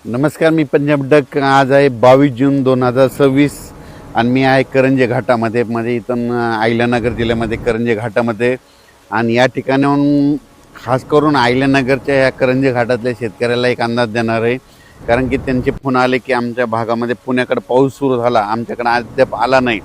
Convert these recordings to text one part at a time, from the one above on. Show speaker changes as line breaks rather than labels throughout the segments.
नमस्कार, मी पंजाब डक. आज आहे 22 जून 2026 आणि मी आहे करंजे घाटामध्ये. इथून अहिल्यानगर जिल्ह्यामध्ये करंजे घाटामध्ये. आणि या ठिकाणाहून खास करून अहिल्यानगरच्या या करंजे घाटातल्या शेतकऱ्याला एक अंदाज देणार आहे. कारण की त्यांचे फोन आले की आमच्या भागामध्ये पुण्याकडे पाऊस सुरू झाला, आमच्याकडे अद्याप आला नाही.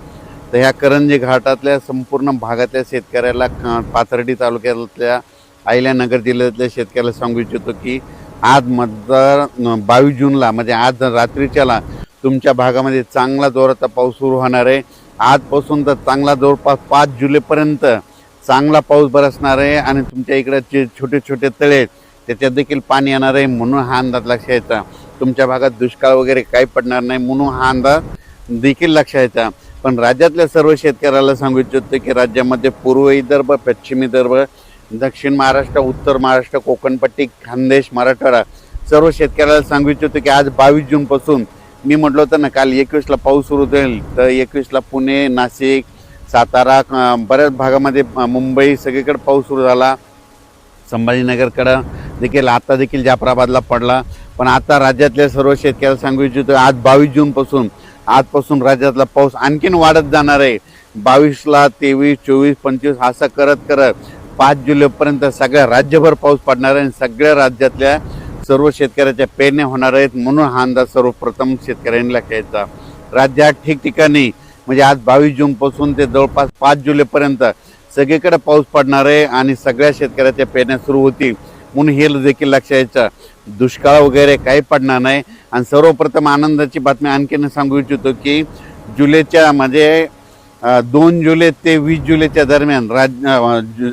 तर ह्या करंजे घाटातल्या संपूर्ण भागातल्या शेतकऱ्याला, पाथर्डी तालुक्यातल्या अहिल्यानगर जिल्ह्यातल्या शेतकऱ्याला सांगू इच्छितो की आज मतदार 22 जूनला आज रात्रीच्याला तुमच्या भागामध्ये चांगला जोराचा पाऊस सुरू होणार आहे. आजपासून तर चांगला जवळपास 5 जुलैपर्यंत चांगला पाऊस बरसणार आहे. आणि तुमच्या इकडे जे छोटे छोटे तळे त्याच्यात देखील पाणी येणार आहे, म्हणून हा अंदाज लक्षात यायचा. तुमच्या भागात दुष्काळ वगैरे काही पडणार नाही, म्हणून हा अंदाज देखील लक्षात यायचा. पण राज्यातल्या सर्व शेतकऱ्याला सांगू इच्छितो की राज्यामध्ये पूर्व विदर्भ, पश्चिम विदर्भ, दक्षिण महाराष्ट्र, उत्तर महाराष्ट्र, कोकणपट्टी, खानदेश, मराठवाडा सर्व शेतकऱ्याला सांगू इच्छितो की आज 22 जूनपासून मी म्हटलं होतं ना, काल 21ला पाऊस सुरू होईल. तर 21ला पुणे, नाशिक, सातारा, बऱ्याच भागामध्ये मुंबई सगळीकडे पाऊस सुरू झाला. संभाजीनगरकडं देखील आता देखील जाफराबादला पडला. पण आता राज्यातल्या सर्व शेतकऱ्याला सांगू इच्छितो आज 22 जूनपासून आजपासून राज्यातला पाऊस आणखीन वाढत जाणार आहे. 22ला 23, 24, 25 असं करत करत 5 जुलैपर्यंत सगळ्या राज्यभर पाऊस पडणार आहे. सगळ्या राज्यातल्या सर्व शेतकऱ्याच्या पेरण्या होणार आहेत, म्हणून हा अंदाज सर्वप्रथम शेतकऱ्यांनी लक्षात घ्यायचा. राज्यात ठिकठिकाणी आज 22 जूनपासून ते जवळपास 5 जुलैपर्यंत सगळीकडे पाऊस पडणार आहे आणि सगळ्या शेतकऱ्याच्या पेरण्या सुरू होतील, म्हणून हे देखील लक्षात घ्यायचं. दुष्काळ वगैरे काही पडणार नाही. आणि सर्वप्रथम आनंदाची बातमी आणखीन सांगू इच्छितो की जुलैच्या 2 जुलै ते 20 जुलैच्या दरम्यान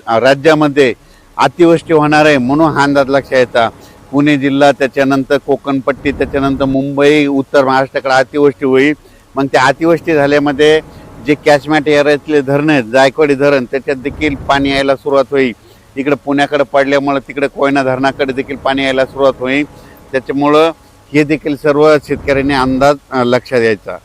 राज्यामध्ये अतिवृष्टी होणार आहे, म्हणून हा अंदाज लक्षात यायचा. पुणे जिल्हा, त्याच्यानंतर कोकणपट्टी, त्याच्यानंतर मुंबई, उत्तर महाराष्ट्राकडे अतिवृष्टी होईल. मग त्या अतिवृष्टी झाल्यामध्ये जे कॅचमेंट एरियातले धरण आहेत, जायकवाडी धरण, त्याच्यात देखील पाणी यायला सुरुवात होईल. इकडे पुण्याकडे पडल्यामुळं तिकडे कोयना धरणाकडे देखील पाणी यायला सुरुवात होईल. त्याच्यामुळं हे देखील सर्व शेतकऱ्यांनी अंदाज लक्षात यायचा.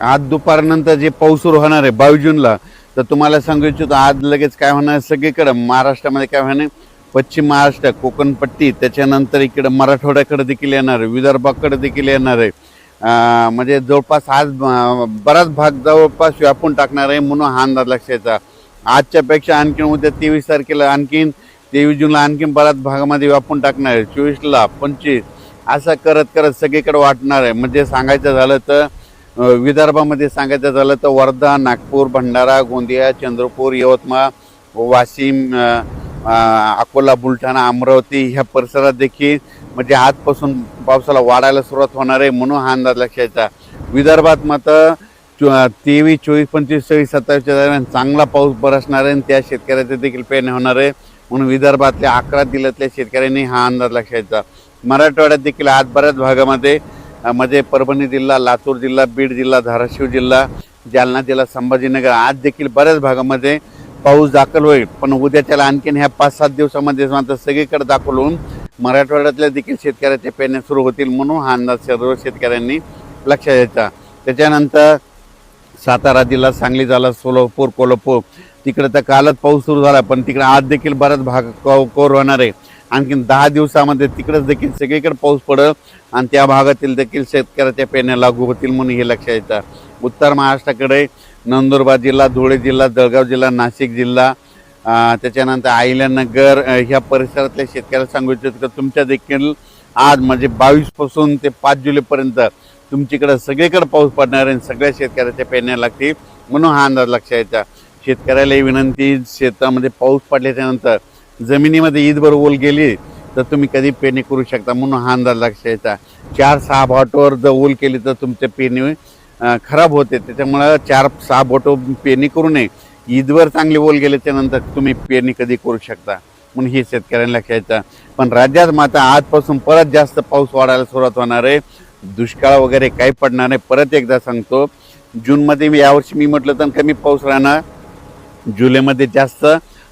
आज दुपारनंतर जे पाऊस सुरू होणार आहे 22 जूनला, तर तुम्हाला सांगू इच्छितो आज लगेच काय होणार सगळीकडे महाराष्ट्रामध्ये काय होणार, पश्चिम महाराष्ट्र, कोकणपट्टी, त्याच्यानंतर इकडे मराठवाड्याकडे देखील येणार आहे, विदर्भाकडे देखील येणार आहे. जवळपास आज बराच भाग जवळपास व्यापून टाकणार आहे, म्हणून हा अंदाज लक्षात यायचा. आजच्यापेक्षा आणखीन उद्या 23 तारखेला आणखीन 23 जूनला आणखीन बऱ्याच भागामध्ये व्यापून टाकणार आहे. 24ला 25 असं करत करत सगळीकडे वाटणार आहे. सांगायचं झालं तर विदर्भामध्ये सांगायचं झालं तर वर्धा, नागपूर, भंडारा, गोंदिया, चंद्रपूर, यवतमाळ, वाशिम, अकोला, बुलढाणा, अमरावती ह्या परिसरात देखील आजपासून पावसाला वाढायला सुरुवात होणार आहे, म्हणून हा अंदाज लक्षात यायचा. विदर्भात मात्र 23, 24, 25, 26, 27च्या दरम्यान चांगला पाऊस बरसणार आहे आणि त्या शेतकऱ्याचे देखील पेरणी होणार आहे, म्हणून विदर्भातल्या 11 जिल्ह्यातल्या शेतकऱ्यांनी हा अंदाज लक्षात यायचा. मराठवाड्यात देखील आज बऱ्याच भागामध्ये परभणी जिल्हा, लातूर जिल्हा, बीड जिल्हा, धाराशिव जिल्हा, जालना जिल्हा, संभाजीनगर आज देखील बऱ्याच भागामध्ये पाऊस दाखल होईल. पण उद्याच्याला आणखीन ह्या 5-7 दिवसामध्ये मात्र सगळीकडे दाखल होऊन मराठवाड्यातल्या देखील शेतकऱ्याच्या पेरण्या सुरू होतील, म्हणून हा अंदाज सर्व शेतकऱ्यांनी लक्षात घ्यायचा. त्याच्यानंतर सातारा जिल्हा, सांगली जिल्हा, सोलापूर, कोल्हापूर तिकडे तर कालच पाऊस सुरू झाला, पण तिकडे आज देखील बराच भाग कव्हर होणार आहे. आणखीन 10 दिवसामध्ये तिकडेच देखील सगळीकडे पाऊस पडेल आणि त्या भागातील देखील शेतकऱ्याच्या पेरण्या लागू होतील, म्हणून हे लक्षात यायचं. उत्तर महाराष्ट्राकडे नंदुरबार जिल्हा, धुळे जिल्हा, जळगाव जिल्हा, नाशिक जिल्हा, त्याच्यानंतर अहिल्यानगर ह्या परिसरातल्या शेतकऱ्याला सांगू इच्छितो की तुमच्या देखील आज 22 पासून ते 5 जुलैपर्यंत तुमच्याकडे सगळीकडे पाऊस पडणार आहे, सगळ्या शेतकऱ्याच्या पेरण्या लागतील, म्हणून हा अंदाज लक्षात यायचा. शेतकऱ्याला विनंती, शेतामध्ये पाऊस पडल्याच्यानंतर जमिनीमध्ये ईदभर ओल गेली तर तुम्ही कधी पेरणी करू शकता, म्हणून हा अंदाज लक्षात यायचा. 4-6 बोटावर जर ओल केली तर तुमच्या पेरणी खराब होते, त्याच्यामुळं 4-6 बोटं पेरणी करू नये. ईदवर चांगले ओल गेल्याच्या नंतर तुम्ही पेरणी कधी करू शकता, म्हणून हे शेतकऱ्यांना लक्षात यायचं. पण राज्यात मात्र आजपासून परत जास्त पाऊस वाढायला सुरुवात होणार आहे. दुष्काळ वगैरे काही पडणार नाही. परत एकदा सांगतो, जूनमध्ये यावर्षी मी म्हटलं तर कमी पाऊस राहणार, जुलैमध्ये जास्त,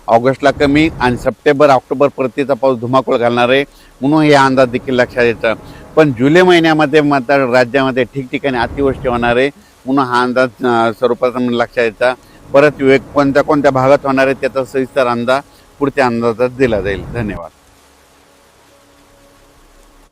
ऑगस्टला कमी आणि सप्टेंबर, ऑक्टोबर परतीचा पाऊस धुमाकूळ घालणार आहे, म्हणून हे अंदाज देखील लक्षात यायचा. पण जुलै महिन्यामध्ये मात्र राज्यामध्ये ठिकठिकाणी अतिवृष्टी होणार आहे, म्हणून हा अंदाज सर्वप्रथम लक्षात यायचा. परत कोणत्या कोणत्या भागात होणार आहे त्याचा सविस्तर अंदाज पुढच्या अंदाजात दिला जाईल. धन्यवाद.